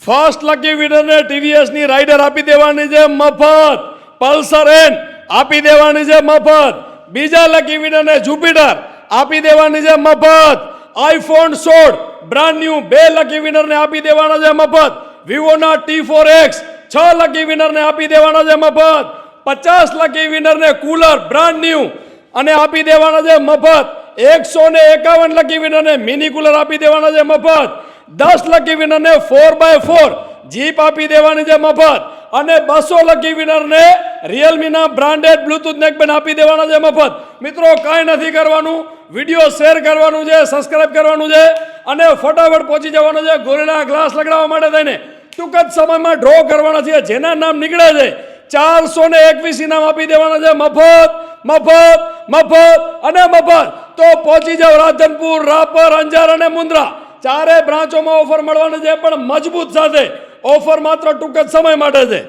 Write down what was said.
First lucky વિનરને ટીવીએસની rider આપી દેવાની છે મફત, પલ્સર એન આપી દેવાની છે મફત, બીજા લકી વિનરને જુપિટર આપી દેવાની છે મફત, આઈફોન 16 બ્રાન્ડ ન્યૂ 2 લકી વિનરને આપી દેવાના છે મફત, વિવોના T4X 6 લકી વિનરને આપી દેવાના છે મફત, 50 લકી વિનરને કુલર બ્રાન્ડ ન્યૂ અને આપી દેવાના છે મફત, 151 લકી વિનરને મિની કુલર આપી દેવાના છે મફત, 10 લકી વિનરને 4x4 જીપ આપી દેવાની છે મફત અને 200 લકી વિનરને રિયલમીના બ્રાન્ડેડ બ્લૂટૂથ નેકબેન્ડ આપી દેવાના છે મફત. મિત્રો કાંઈ નથી કરવાનું, વિડીયો શેર કરવાનું છે, સબસ્ક્રાઇબ કરવાનું છે અને ફટાફટ પહોંચી જવાનું છે ગોરેલા ગ્લાસ લગાડવા માટે થઈને ટૂંક જ સમયમાં ડ્રો કરવાના છે. જેના નામ નીકળે છે 421 ઇનામ આપી દેવાના છે મફત મફત મફત અને મફત. તો પહોંચી જાવ રાધનપુર, રાપર, અંજાર અને મુન્દ્રા, ચારે બ્રાન્ચોમાં ઓફર મળવાની છે, પણ મજબૂત સાથે. ઓફર માત્ર ટૂંક જ સમય માટે છે.